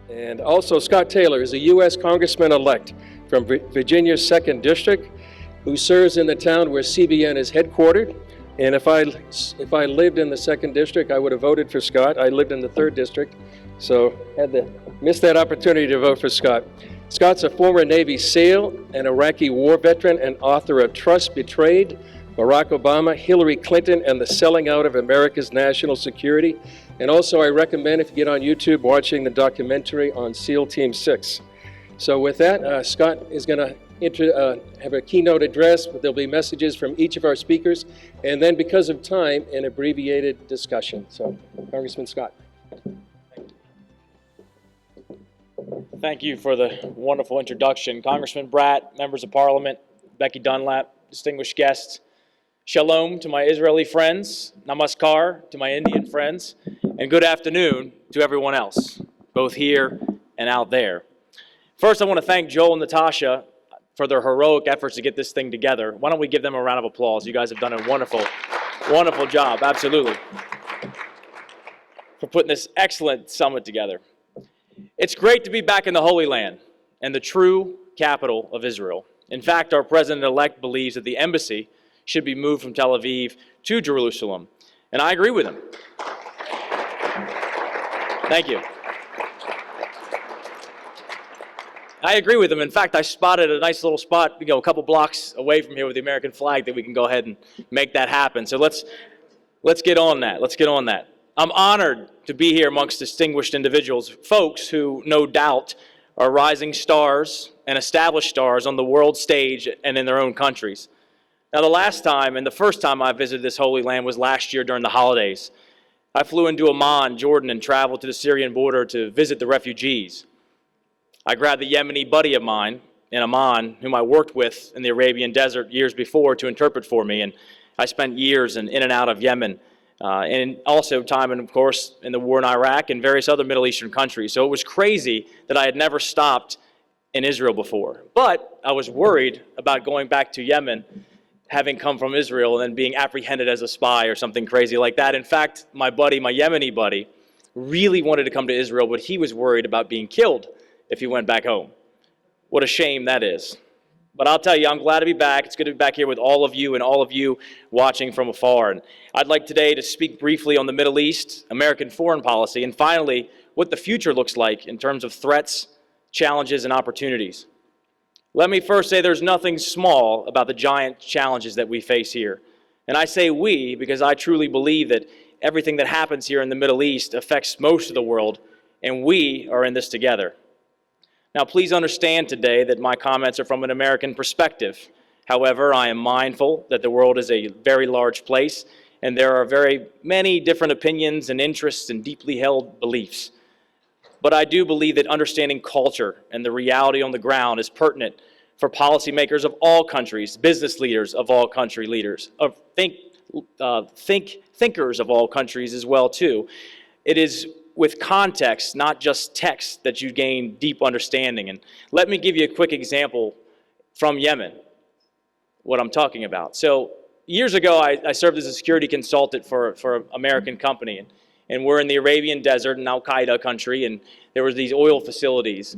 And also Scott Taylor is a U.S. Congressman-elect from Virginia's 2nd District, who serves in the town where CBN is headquartered. And if I lived in the 2nd District, I would have voted for Scott. I lived in the 3rd District, so had to miss that opportunity to vote for Scott. Scott's a former Navy SEAL, an Iraqi war veteran, and author of Trust Betrayed, Barack Obama, Hillary Clinton, and the Selling Out of America's National Security. And also I recommend, if you get on YouTube, watching the documentary on SEAL Team 6. So with that, Scott is going to have a keynote address. There'll be messages from each of our speakers, and then because of time, an abbreviated discussion. So, Congressman Scott. Thank you for the wonderful introduction. Congressman Bratt, members of Parliament, Becky Dunlap, distinguished guests, shalom to my Israeli friends, namaskar to my Indian friends, and good afternoon to everyone else, both here and out there. First, I want to thank Joel and Natasha for their heroic efforts to get this thing together. Why don't we give them a round of applause? You guys have done a wonderful, wonderful job, absolutely, for putting this excellent summit together. It's great to be back in the Holy Land and the true capital of Israel. In fact, our president-elect believes that the embassy should be moved from Tel Aviv to Jerusalem, and I agree with him. Thank you. I agree with him. In fact, I spotted a nice little spot, a couple blocks away from here with the American flag that we can go ahead and make that happen. So let's get on that. Let's get on that. I'm honored to be here amongst distinguished individuals, folks who no doubt are rising stars and established stars on the world stage and in their own countries. Now, the last time and the first time I visited this Holy Land was last year during the holidays. I flew into Amman, Jordan, and traveled to the Syrian border to visit the refugees. I grabbed a Yemeni buddy of mine in Amman, whom I worked with in the Arabian desert years before to interpret for me, and I spent years in and out of Yemen, and also time, of course, in the war in Iraq and various other Middle Eastern countries. So it was crazy that I had never stopped in Israel before. But I was worried about going back to Yemen, having come from Israel, and then being apprehended as a spy or something crazy like that. In fact, my buddy, my Yemeni buddy, really wanted to come to Israel, but he was worried about being killed if he went back home. What a shame that is. But I'll tell you, I'm glad to be back. It's good to be back here with all of you and all of you watching from afar. And I'd like today to speak briefly on the Middle East, American foreign policy, and finally, what the future looks like in terms of threats, challenges, and opportunities. Let me first say there's nothing small about the giant challenges that we face here. And I say we because I truly believe that everything that happens here in the Middle East affects most of the world, and we are in this together. Now, please understand today that my comments are from an American perspective. However, I am mindful that the world is a very large place, and there are very many different opinions and interests and deeply held beliefs. But I do believe that understanding culture and the reality on the ground is pertinent for policymakers of all countries, business leaders of all country leaders, thinkers of all countries as well too. It is with context, not just text, that you gain deep understanding. And let me give you a quick example from Yemen, what I'm talking about. So years ago, I served as a security consultant for an American company, and we're in the Arabian desert in Al-Qaeda country, and there was these oil facilities.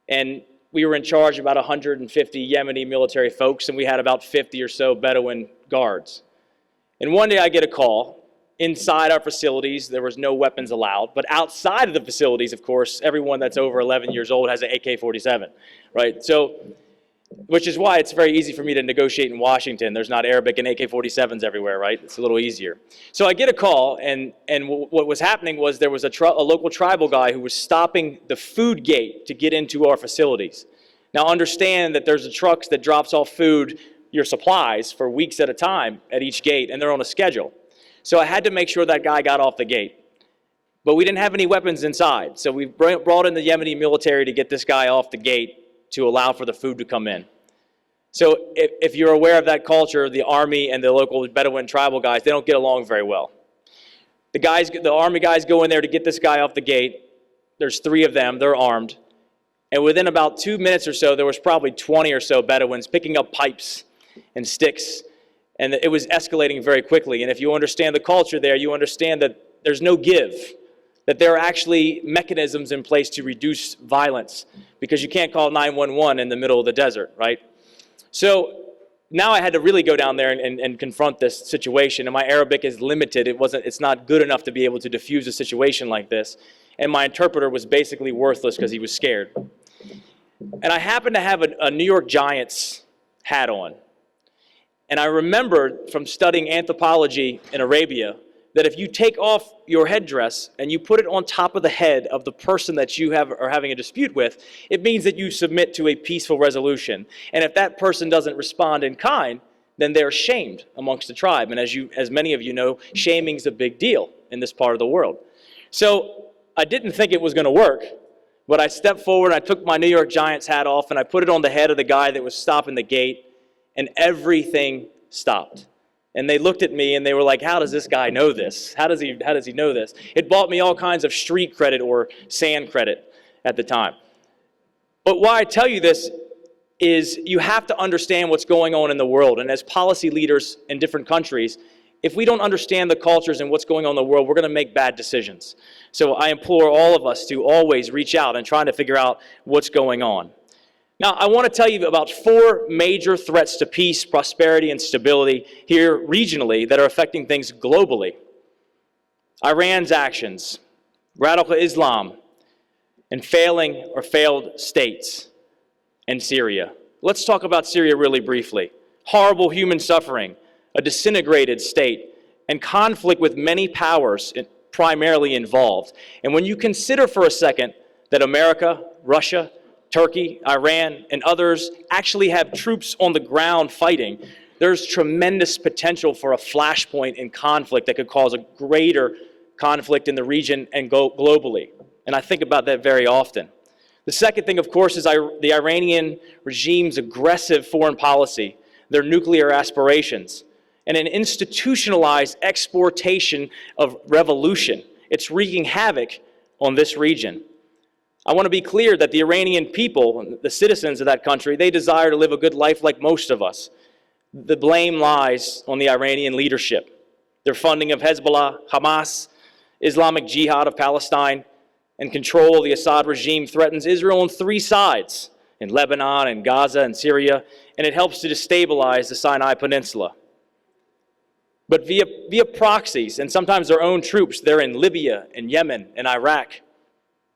And we were in charge of about 150 Yemeni military folks, and we had about 50 or so Bedouin guards. And one day I get a call. Inside our facilities, there was no weapons allowed, but outside of the facilities, of course, everyone that's over 11 years old has an AK-47, right? So, which is why it's very easy for me to negotiate in Washington. There's not Arabic and AK-47s everywhere, right? It's a little easier. So I get a call, and what was happening was there was a local tribal guy who was stopping the food gate to get into our facilities. Now understand that there's a truck that drops off food, your supplies, for weeks at a time at each gate, and they're on a schedule. So I had to make sure that guy got off the gate. But we didn't have any weapons inside. So we brought in the Yemeni military to get this guy off the gate to allow for the food to come in. So if you're aware of that culture, the army and the local Bedouin tribal guys, they don't get along very well. The army guys go in there to get this guy off the gate. There's 3 of them, they're armed. And within about 2 minutes or so, there was probably 20 or so Bedouins picking up pipes and sticks. And it was escalating very quickly. And if you understand the culture there, you understand that there's no give. that there are actually mechanisms in place to reduce violence, because you can't call 911 in the middle of the desert, right? So now I had to really go down there and confront this situation, and my Arabic is limited. It's not good enough to be able to diffuse a situation like this, and my interpreter was basically worthless because he was scared. And I happened to have a New York Giants hat on, and I remembered from studying anthropology in Arabia that if you take off your headdress and you put it on top of the head of the person that you are having a dispute with, it means that you submit to a peaceful resolution. And if that person doesn't respond in kind, then they're shamed amongst the tribe. And as many of you know, shaming's a big deal in this part of the world. So I didn't think it was going to work, but I stepped forward, and I took my New York Giants hat off, and I put it on the head of the guy that was stopping the gate, and everything stopped. And they looked at me and they were like, how does this guy know this? How does he know this? It bought me all kinds of street credit or sand credit at the time. But why I tell you this is you have to understand what's going on in the world. And as policy leaders in different countries, if we don't understand the cultures and what's going on in the world, we're going to make bad decisions. So I implore all of us to always reach out and try to figure out what's going on. Now, I want to tell you about 4 major threats to peace, prosperity, and stability here regionally that are affecting things globally. Iran's actions, radical Islam, and failing or failed states, and Syria. Let's talk about Syria really briefly. Horrible human suffering, a disintegrated state, and conflict with many powers primarily involved. And when you consider for a second that America, Russia, Turkey, Iran, and others actually have troops on the ground fighting, there's tremendous potential for a flashpoint in conflict that could cause a greater conflict in the region and globally. And I think about that very often. The second thing, of course, is the Iranian regime's aggressive foreign policy, their nuclear aspirations, and an institutionalized exportation of revolution. It's wreaking havoc on this region. I want to be clear that the Iranian people, the citizens of that country, they desire to live a good life like most of us. The blame lies on the Iranian leadership. Their funding of Hezbollah, Hamas, Islamic Jihad of Palestine, and control of the Assad regime threatens Israel on 3 sides, in Lebanon and Gaza and Syria, and it helps to destabilize the Sinai Peninsula. But via proxies, and sometimes their own troops, they're in Libya and Yemen and Iraq.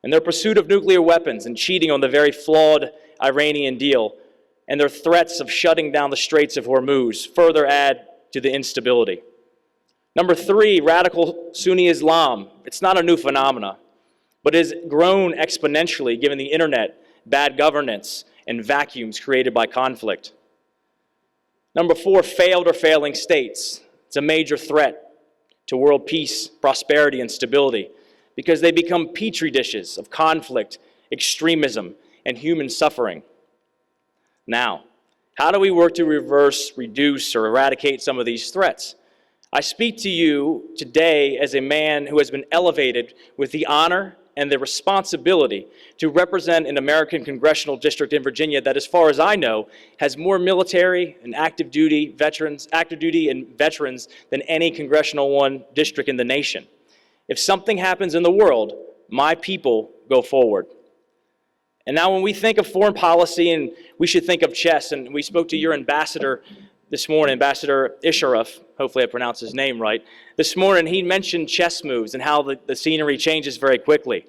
And their pursuit of nuclear weapons and cheating on the very flawed Iranian deal, and their threats of shutting down the Straits of Hormuz further add to the instability. Number 3, radical Sunni Islam. It's not a new phenomenon, but has grown exponentially given the internet, bad governance, and vacuums created by conflict. Number 4, failed or failing states. It's a major threat to world peace, prosperity, and stability, because they become petri dishes of conflict, extremism, and human suffering. Now, how do we work to reverse, reduce, or eradicate some of these threats? I speak to you today as a man who has been elevated with the honor and the responsibility to represent an American congressional district in Virginia that, as far as I know, has more military and active duty and veterans than any congressional district in the nation. If something happens in the world, my people go forward. And now when we think of foreign policy, and we should think of chess, and we spoke to your ambassador this morning, Ambassador Isharaf, hopefully I pronounced his name right. This morning he mentioned chess moves and how the scenery changes very quickly.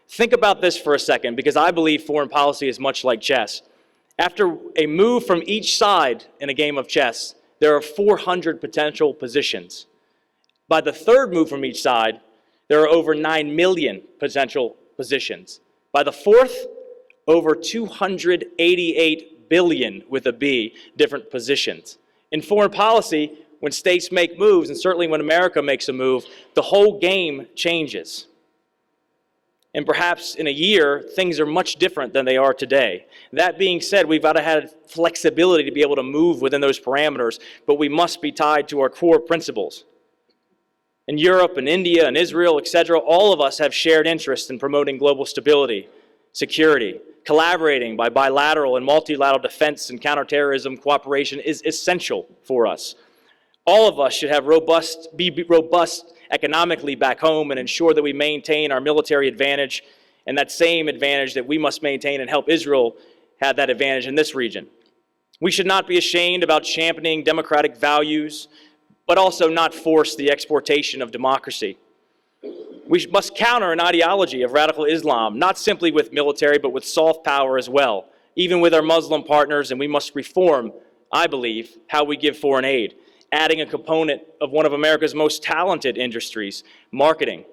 Think about this for a second, because I believe foreign policy is much like chess. After a move from each side in a game of chess, there are 400 potential positions. By the third move from each side, there are over 9 million potential positions. By the fourth, over 288 billion, with a B, different positions. In foreign policy, when states make moves, and certainly when America makes a move, the whole game changes. And perhaps in a year, things are much different than they are today. That being said, we've got to have flexibility to be able to move within those parameters, but we must be tied to our core principles. In Europe and India and Israel, etc., all of us have shared interests in promoting global stability, security. Collaborating by bilateral and multilateral defense and counterterrorism cooperation is essential for us. All of us should have be robust economically back home and ensure that we maintain our military advantage and that same advantage that we must maintain and help Israel have that advantage in this region. We should not be ashamed about championing democratic values, but also not force the exportation of democracy. We must counter an ideology of radical Islam, not simply with military, but with soft power as well, even with our Muslim partners, and we must reform, I believe, how we give foreign aid, adding a component of one of America's most talented industries, marketing.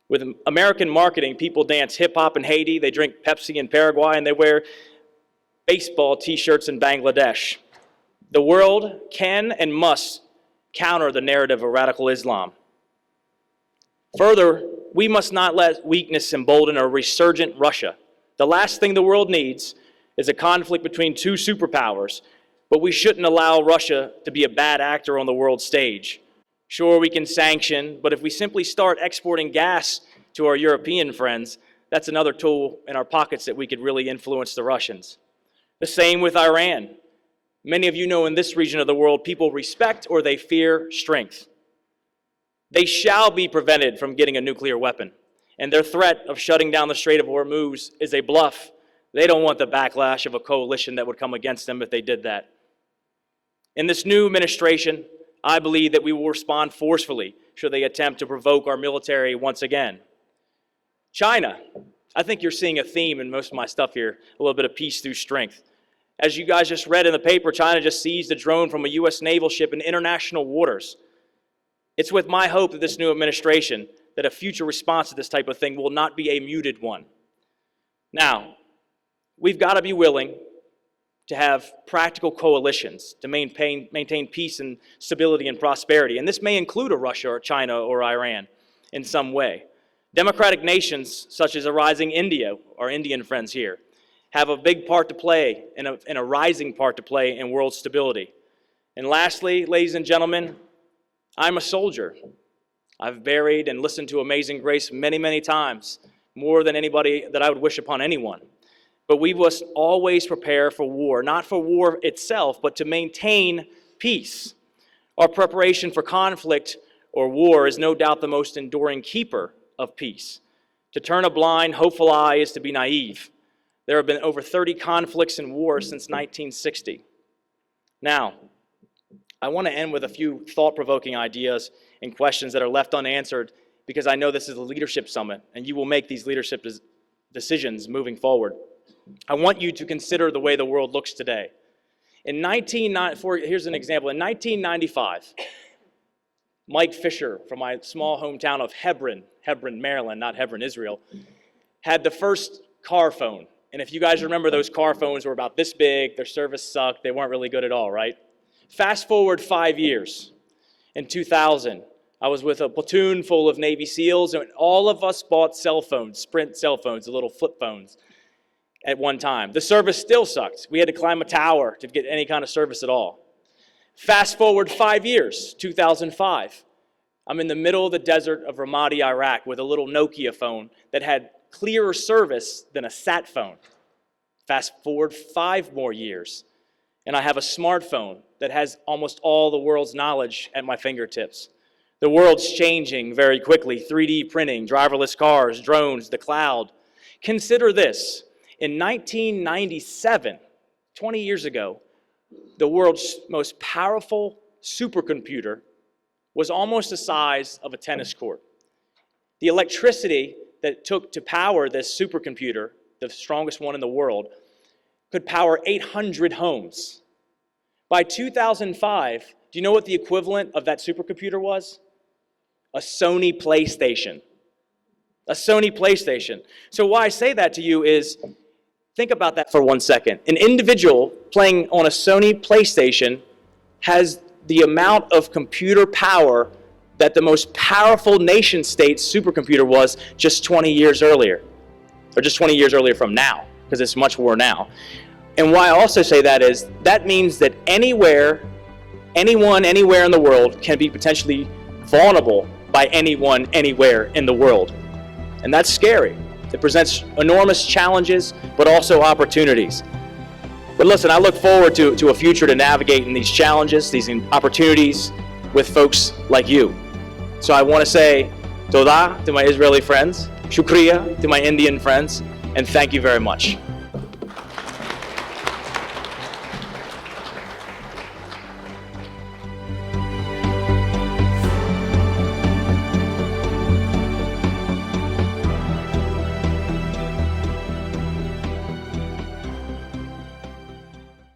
With American marketing, people dance hip-hop in Haiti, they drink Pepsi in Paraguay, and they wear baseball t-shirts in Bangladesh. The world can and must counter the narrative of radical Islam. Further, we must not let weakness embolden a resurgent Russia. The last thing the world needs is a conflict between two superpowers, but we shouldn't allow Russia to be a bad actor on the world stage. Sure, we can sanction, but if we simply start exporting gas to our European friends, that's another tool in our pockets that we could really influence the Russians. The same with Iran. Many of you know in this region of the world, people respect or they fear strength. They shall be prevented from getting a nuclear weapon, and their threat of shutting down the Strait of Hormuz is a bluff. They don't want the backlash of a coalition that would come against them if they did that. In this new administration, I believe that we will respond forcefully should they attempt to provoke our military once again. China, I think you're seeing a theme in most of my stuff here, a little bit of peace through strength. As you guys just read in the paper, China just seized a drone from a U.S. naval ship in international waters. It's with my hope that this new administration, that a future response to this type of thing will not be a muted one. Now, we've got to be willing to have practical coalitions to maintain peace and stability and prosperity. And this may include a Russia or China or Iran in some way. Democratic nations such as a rising India, our Indian friends here, have a big part to play and a rising part to play in world stability. And lastly, ladies and gentlemen, I'm a soldier. I've buried and listened to Amazing Grace many, many times, more than anybody that I would wish upon anyone. But we must always prepare for war, not for war itself, but to maintain peace. Our preparation for conflict or war is no doubt the most enduring keeper of peace. To turn a blind, hopeful eye is to be naive. There have been over 30 conflicts and wars since 1960. Now, I want to end with a few thought-provoking ideas and questions that are left unanswered because I know this is a leadership summit and you will make these leadership decisions moving forward. I want you to consider the way the world looks today. Here's an example. In 1995, Mike Fisher from my small hometown of Hebron, Maryland, not Hebron, Israel, had the first car phone. And if you guys remember, those car phones were about this big, their service sucked, they weren't really good at all, right? Fast forward 5 years. In 2000, I was with a platoon full of Navy SEALs, and all of us bought cell phones, Sprint cell phones, the little flip phones, at one time. The service still sucked. We had to climb a tower to get any kind of service at all. Fast forward 5 years, 2005. I'm in the middle of the desert of Ramadi, Iraq, with a little Nokia phone that had clearer service than a sat phone. Fast forward 5 more years, and I have a smartphone that has almost all the world's knowledge at my fingertips. The world's changing very quickly. 3D printing, driverless cars, drones, the cloud. Consider this. In 1997, 20 years ago, the world's most powerful supercomputer was almost the size of a tennis court. The electricity that it took to power this supercomputer, the strongest one in the world, could power 800 homes. By 2005, do you know what the equivalent of that supercomputer was? A Sony PlayStation. A Sony PlayStation. So why I say that to you is, think about that for 1 second. An individual playing on a Sony PlayStation has the amount of computer power that the most powerful nation-state supercomputer was just 20 years earlier. Or just 20 years earlier from now, because it's much more now. And why I also say that is, that means that anyone, anywhere in the world can be potentially vulnerable by anyone, anywhere in the world. And that's scary. It presents enormous challenges, but also opportunities. But listen, I look forward to a future to navigating these challenges, these opportunities with folks like you. So I want to say Toda to my Israeli friends, Shukriya to my Indian friends, and thank you very much.